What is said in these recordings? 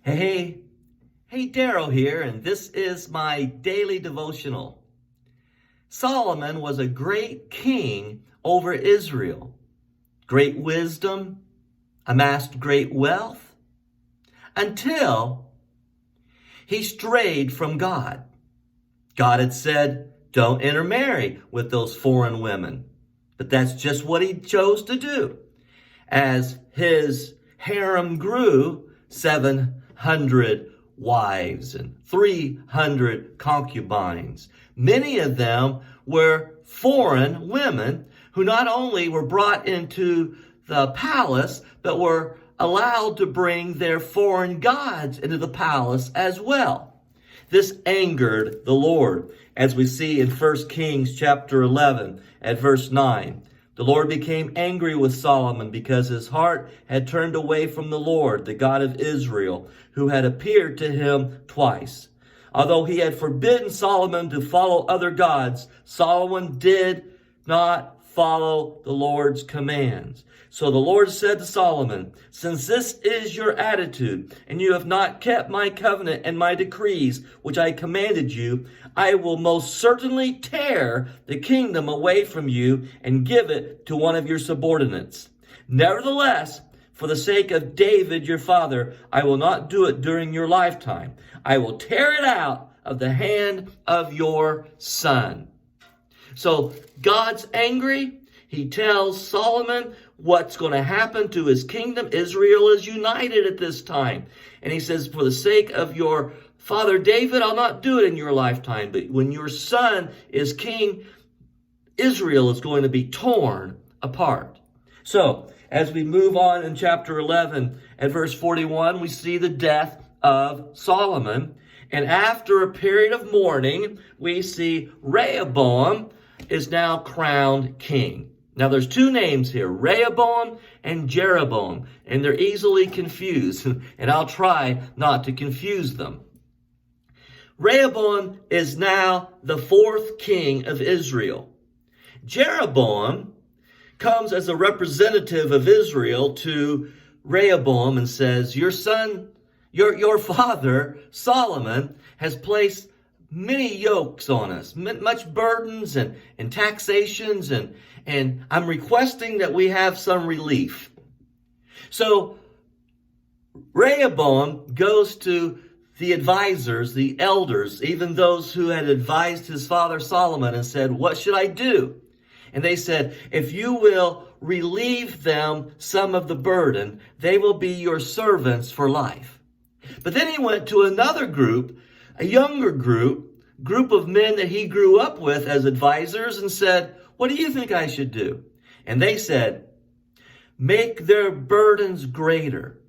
Hey, hey, Daryl here, and this is my daily devotional. Solomon was a great king over Israel. Great wisdom, amassed great wealth, until he strayed from God. God had said, don't intermarry with those foreign women. But that's just what he chose to do. As his harem grew, 700 wives and 300 concubines. Many of them were foreign women who not only were brought into the palace, but were allowed to bring their foreign gods into the palace as well. This angered the Lord, as we see in 1 Kings chapter 11 at verse 9. The Lord became angry with Solomon because his heart had turned away from the Lord, the God of Israel, who had appeared to him twice. Although he had forbidden Solomon to follow other gods, Solomon did not follow the Lord's commands. So the Lord said to Solomon, since this is your attitude, and you have not kept my covenant and my decrees, which I commanded you, I will most certainly tear the kingdom away from you and give it to one of your subordinates. Nevertheless, for the sake of David your father, I will not do it during your lifetime. I will tear it out of the hand of your son. So God's angry. He tells Solomon what's going to happen to his kingdom. Israel is united at this time. And he says, for the sake of your father David, I'll not do it in your lifetime. But when your son is king, Israel is going to be torn apart. So as we move on in chapter 11 at verse 41, we see the death of Solomon. And after a period of mourning, we see Rehoboam is now crowned king. Now there's two names here, Rehoboam and Jeroboam, and they're easily confused, and I'll try not to confuse them. Rehoboam is now the fourth king of Israel. Jeroboam comes as a representative of Israel to Rehoboam and says, your son, your father, Solomon, has placed many yokes on us, much burdens and taxations, and I'm requesting that we have some relief. So Rehoboam goes to the advisors, the elders, even those who had advised his father Solomon, and said, what should I do? And they said, if you will relieve them some of the burden, they will be your servants for life. But then he went to another group, a younger group of men that he grew up with as advisors, and said, what do you think I should do? And they said, make their burdens greater.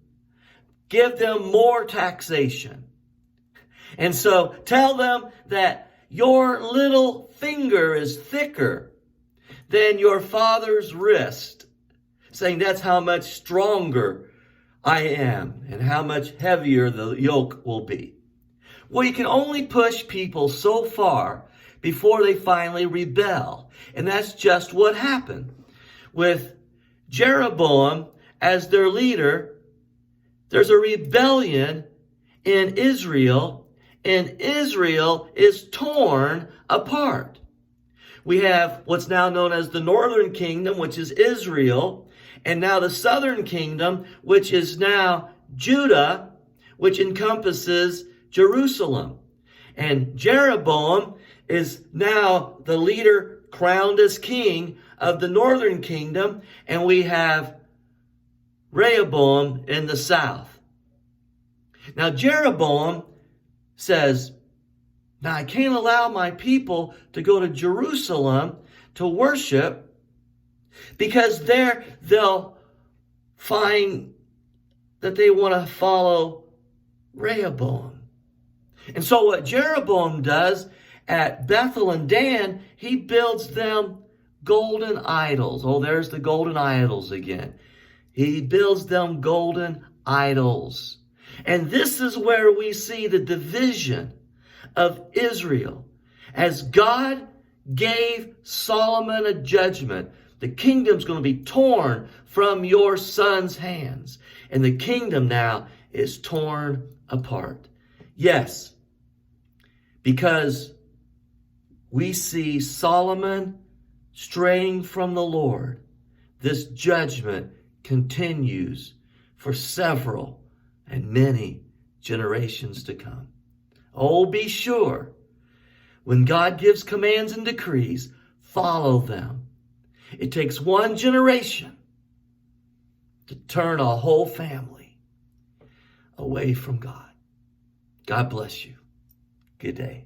Give them more taxation. And so tell them that your little finger is thicker than your father's wrist, saying that's how much stronger I am and how much heavier the yoke will be. Well, you can only push people so far before they finally rebel. And that's just what happened. With Jeroboam as their leader, there's a rebellion in Israel, and Israel is torn apart. We have what's now known as the northern kingdom, which is Israel, and now the southern kingdom, which is now Judah, which encompasses Jerusalem. And Jeroboam is now the leader crowned as king of the northern kingdom, and we have Rehoboam in the south. Now Jeroboam says, now I can't allow my people to go to Jerusalem to worship, because there they'll find that they want to follow Rehoboam. And so what Jeroboam does at Bethel and Dan, he builds them golden idols. Oh, there's the golden idols again. He builds them golden idols. And this is where we see the division of Israel. As God gave Solomon a judgment, the kingdom's going to be torn from your son's hands. And the kingdom now is torn apart. Yes, because we see Solomon straying from the Lord, this judgment continues for several and many generations to come. Oh, be sure, when God gives commands and decrees, follow them. It takes one generation to turn a whole family away from God. God bless you. Good day.